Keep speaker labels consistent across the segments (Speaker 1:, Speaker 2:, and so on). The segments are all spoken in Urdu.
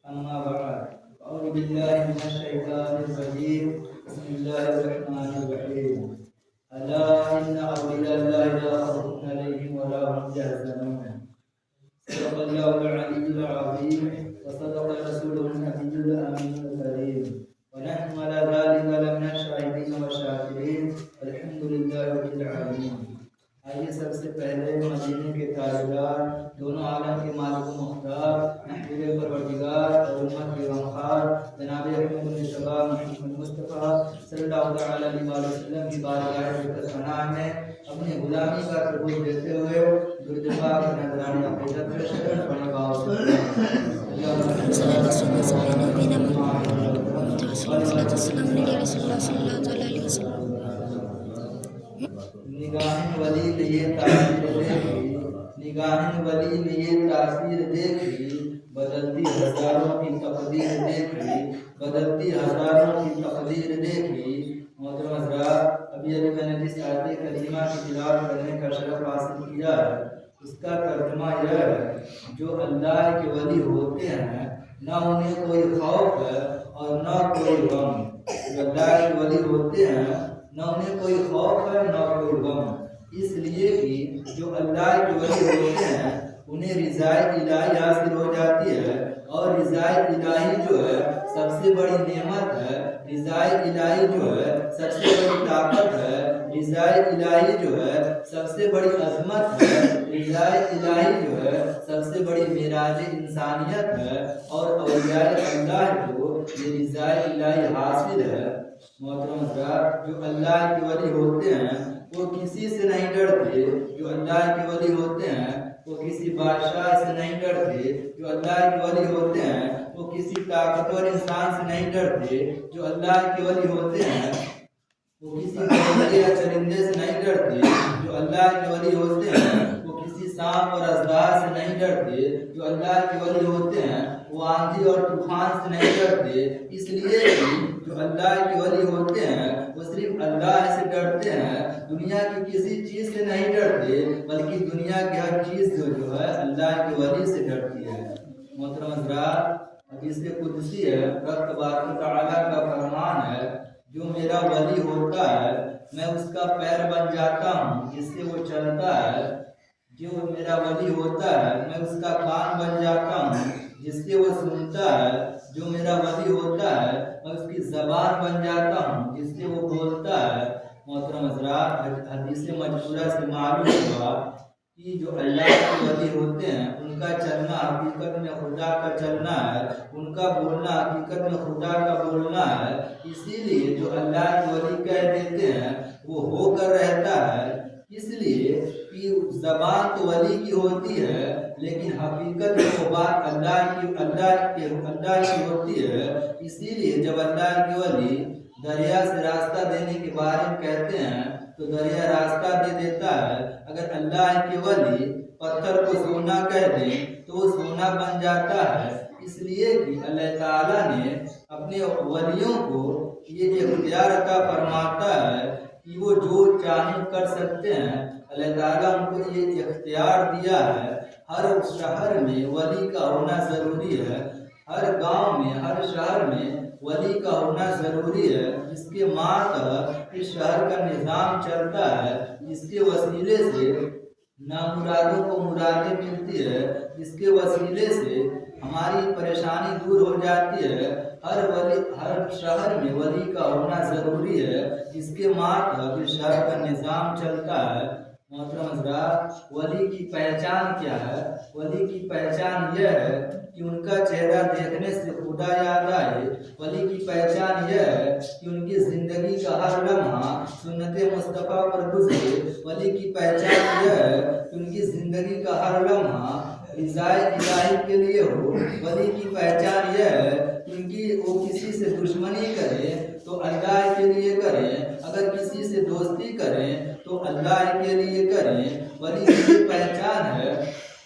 Speaker 1: أما بعد أعوذ بالله من الشيطان الرجيم بسم الله الرحمن الرحيم ألا إن أولياء الله لا خوف عليهم ولا هم يحزنون صدق الله العلي العظيم وصدق رسوله النبي الأمين الكريم ونحن على ذلك لمن الشاهدين والشاكرين الحمد لله رب العالمين. آئیے سب سے پہلے مدینے کے تاجدار دونوں عالم کے مالک و مختار محبوب پروردگار اور امت کے غمخوار جناب احمد مصطفیٰ محمد مصطفیٰ صلی اللہ علیہ وسلم کی بارگاہ پناہ میں اپنی غلامی کا ثبوت دیتے ہوئے درود پاک نذرانہ عقیدت پیش کرنے والے باؤ نگاہن ولی نے یہ تاثیر دیکھی بدلتی ہزاروں کی تقدیر دیکھی. محترم حضرات، ابھی میں نے جس آیت کریمہ کی تلاوت کرنے کا شرف حاصل کیا ہے اس کا ترجمہ یہ ہے جو اللہ کے ولی ہوتے ہیں نہ انہیں کوئی خوف ہے اور نہ کوئی غم. جو اللہ کے ولی ہوتے ہیں نہ انہیں کوئی خوف ہے نہ کوئی غم، اس لیے کہ جو اللہ کے ولی ہوتے ہیں انہیں رضائے الہی حاصل ہو جاتی ہے، اور رضائے الہی جو ہے سب سے بڑی نعمت ہے، رضائے الہی جو ہے سب سے بڑی طاقت ہے، رضائے الہی جو ہے سب سے بڑی عظمت ہے، رضائے الہی جو ہے سب سے بڑی معراج انسانیت ہے، اور اولیاء اللہ کو یہ رضائے الہی حاصل ہے. محترم حضرات، جو اللہ کے ولی ہوتے ہیں وہ کسی سے نہیں ڈرتے. جو اللہ کے ولی ہوتے ہیں وہ کسی بادشاہ سے نہیں ڈرتے. جو اللہ کے ولی ہوتے ہیں وہ کسی طاقتور انسان سے نہیں ڈرتے. جو اللہ کے ولی ہوتے ہیں وہ کسی پرندے یا چرندے سے نہیں ڈرتے. جو اللہ کے ولی ہوتے ہیں وہ کسی سانپ اور اژدہا سے نہیں ڈرتے. جو اللہ کے ولی ہوتے ہیں وہ آندھی اور طوفان سے نہیں ڈرتے. اس لیے جو اللہ کے ولی ہوتے ہیں وہ صرف اللہ سے ڈرتے ہیں، دنیا کی کسی چیز سے نہیں ڈرتے، بلکہ دنیا کی ہر چیز جو ہے اللہ کے ولی سے ڈرتی ہے. محترم حضرات، حدیث قدسی ہے، رب تبارک و تعالیٰ کا فرمان ہے جو میرا ولی ہوتا ہے میں اس کا پیر بن جاتا ہوں جس سے وہ چلتا ہے. جو میرا ولی ہوتا ہے میں اس کا کان بن جاتا ہوں جس سے وہ سنتا ہے. جو میرا ولی ہوتا ہے میں اس کی زبان بن جاتا ہوں جس سے وہ بولتا ہے. محترم حضرات، حدیث مذکورہ سے معلوم ہوا کہ جو اللہ کے ولی ہوتے ہیں ان کا چلنا حقیقت میں خدا کا چلنا ہے، ان کا بولنا حقیقت میں خدا کا بولنا ہے. اسی لیے جو اللہ کے ولی کہہ دیتے ہیں وہ ہو کر رہتا ہے. اس لیے کہ زبان تو ولی کی ہوتی ہے لیکن حقیقت میں وہ بات اللہ کی ہوتی ہے. اسی لیے جب اللہ کے ولی دریا سے راستہ دینے کے بارے میں کہتے ہیں تو دریا راستہ دے دیتا ہے. اگر اللہ کے ولی پتھر کو سونا کہہ دیں تو وہ سونا بن جاتا ہے. اس لیے کہ اللہ تعالیٰ نے اپنے ولیوں کو یہ اختیار عطا فرماتا ہے کہ وہ جو چاہیں کر سکتے ہیں. اللہ تعالیٰ ان کو یہ اختیار دیا ہے. ہر شہر میں ولی کا ہونا ضروری ہے، ہر گاؤں میں ہر شہر میں ولی کا ہونا ضروری ہے، جس کے ماتحت اس شہر کا نظام چلتا ہے، جس کے وسیلے سے نامرادوں کو مرادیں ملتی ہے، جس کے وسیلے سے ہماری پریشانی دور ہو جاتی ہے. ہر شہر میں ولی کا ہونا ضروری ہے جس کے ماتحت اس شہر کا نظام چلتا ہے. محترم حضرات، ولی کی پہچان کیا ہے؟ ولی کی پہچان یہ ہے کہ ان کا چہرہ دیکھنے سے خدا یاد آئے. ولی کی پہچان یہ ہے کہ ان کی زندگی کا ہر لمحہ سنت مصطفیٰ پر گزرے. ولی کی پہچان یہ ہے کہ ان کی زندگی کا ہر لمحہ رضائے الہی کے لیے ہو. ولی کی پہچان یہ ہے کہ وہ کسی سے دشمنی کرے تو اللہ کے لیے کریں، اگر کسی سے دوستی کریں تو اللہ کے لیے کریں. ولی کی پہچان ہے.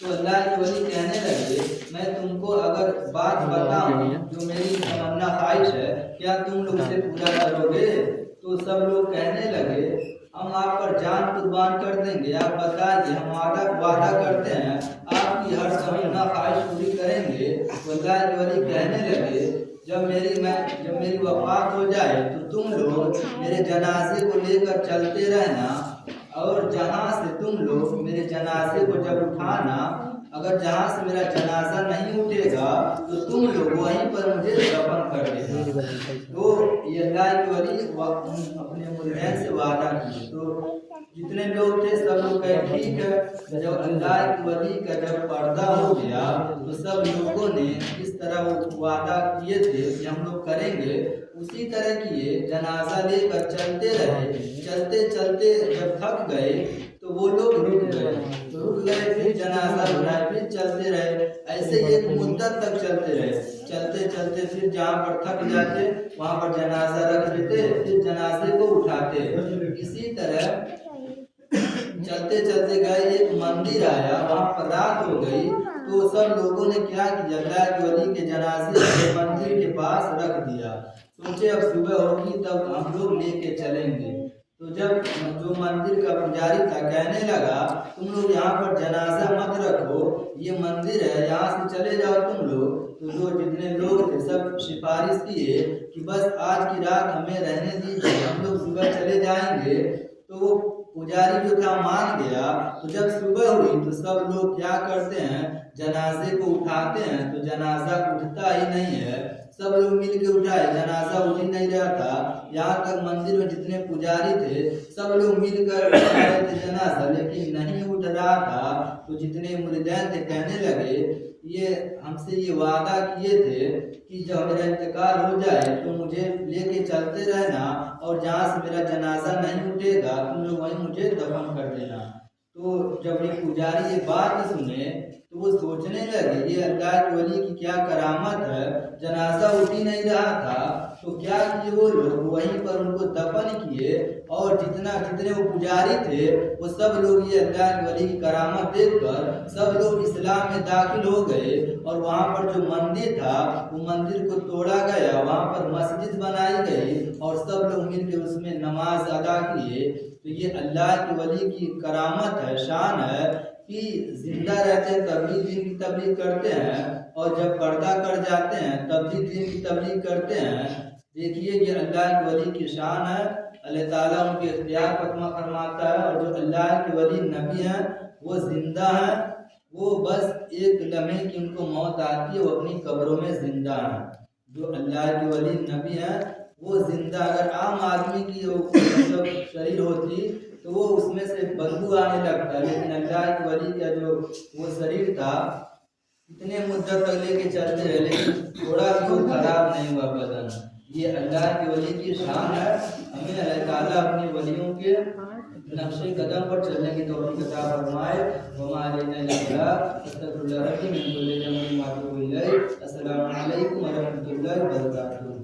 Speaker 1: تو اللہ کے ولی کہنے لگے میں تم کو اگر بات بتاؤں جو میری تمنا خواہش ہے کیا تم لوگ اسے پورا کرو گے؟ تو سب لوگ کہنے لگے ہم آپ پر جان قربان کر دیں گے، آپ بتائیے ہم وعدہ کرتے ہیں آپ کی ہر تمنا خواہش پوری کریں گے۔ تو اللہ کے ولی کہنے لگے جب میری وفات ہو جائے تو تم لوگ میرے جنازے کو لے کر چلتے رہنا، اور جہاں سے تم لوگ میرے جنازے کو جب اٹھانا، اگر جہاں سے میرا جنازہ نہیں اٹھے گا تو تم لوگ وہیں پر مجھے دفن کر دینا۔ تو یہ اللہ کے ولی اپنے مریدین سے وعدہ کیے۔ تو جتنے لوگ تھے سب لوگ کہے ٹھیک ہے۔ جب اللہ کے ولی کا جب پردہ ہو گیا تو سب لوگوں نے اس طرح وہ وعدہ کیے تھے کہ ہم لوگ کریں گے اسی طرح کیے، جنازہ لے کر چلتے رہے۔ چلتے چلتے جب تھک گئے تو وہ لوگ رک گئے، پھر جنازہ اٹھائے، پھر چلتے رہے، ایسے ایک مدت تک چلتے رہے۔ چلتے چلتے پھر جہاں پر تھک جاتے وہاں پر جنازہ رکھ دیتے، پھر جنازے کو اٹھاتے۔ اسی طرح چلتے چلتے گئے، ایک مندر آیا، وہاں پر رات ہو گئی تو سب لوگوں نے کیا کیا، اللہ کے ولی کے جنازے مندر کے پاس رکھ دیا۔ سوچے اب صبح ہوگی تب ہم لوگ لے کے چلیں گے۔ تو جب جو مندر کا پجاری تھا کہنے لگا تم لوگ یہاں پر جنازہ مت رکھو، یہ مندر ہے، یہاں سے چلے جاؤ تم لوگ۔ تو جو جتنے لوگ تھے سب سفارش کیے کہ بس آج کی رات ہمیں رہنے دیجیے، ہم لوگ صبح چلے جائیں گے۔ تو وہ پجاری جو تھا مان گیا۔ تو جب صبح ہوئی تو سب لوگ کیا کرتے ہیں، جنازے کو اٹھاتے ہیں تو جنازہ اٹھتا ہی نہیں ہے۔ سب لوگ مل کے اٹھائے، جنازہ اٹھ ہی نہیں رہا تھا۔ یہاں تک مندر میں جتنے پجاری تھے سب لوگ مل کر اٹھا رہے تھے جنازہ، لیکن نہیں اٹھ رہا تھا۔ تو جتنے مریدین تھے کہنے لگے یہ ہم سے یہ وعدہ کیے تھے کہ جب میرا انتقال ہو جائے تو مجھے لے کے چلتے رہنا، اور جہاں سے میرا جنازہ نہیں اٹھے گا تم لوگ وہیں مجھے دفن کر دینا۔ تو جب یہ پجاری یہ بات سنے تو وہ سوچنے لگے یہ اللہ کے ولی کی کیا کرامت ہے، جنازہ اٹھ ہی نہیں رہا تھا۔ تو کیا کیے وہ لوگ وہیں پر ان کو دفن کیے، اور جتنے وہ پجاری تھے وہ سب لوگ یہ اللہ کے ولی کی کرامت دیکھ کر سب لوگ اسلام میں داخل ہو گئے۔ اور وہاں پر جو مندر تھا وہ مندر کو توڑا گیا، وہاں پر مسجد بنائی گئی اور سب لوگ مل کے اس میں نماز ادا کیے۔ تو یہ اللہ کے ولی کی کرامت ہے، شان ہے کہ زندہ رہتے ہیں تب بھی دین کی تبلیغ کرتے ہیں، اور جب پردہ کر جاتے ہیں تب بھی دین کی تبلیغ کرتے ہیں۔ دیکھیے یہ اللہ کے ولی کی شان ہے، اللہ تعالیٰ ان کے اختیار پر فرماتا ہے۔ اور جو اللہ کے ولی نبی ہیں وہ زندہ ہیں، وہ بس ایک لمحے کی ان کو موت آتی ہے، وہ اپنی قبروں میں زندہ ہیں۔ جو اللہ کے ولی نبی ہیں وہ زندہ، اگر عام آدمی کی شریر ہوتی تو وہ اس میں سے بدبو آنے لگتا، لیکن اللہ کے ولی کا جو وہ شریر تھا اتنے مدت تک لے کے چلتے رہے لیکن تھوڑا بھی وہ خراب نہیں ہوا بدن۔ یہ اللہ کے ولی کی شان ہے۔ ہمیں اللہ تعالیٰ اپنے ولیوں کے نقش قدم پر چلنے کی توفیق عطا فرمائے۔ وما علینا الا البلاغ، استغفر اللہ ربی من کل ذنب واتوب الیہ۔ السلام علیکم ورحمۃ اللہ وبرکاتہ۔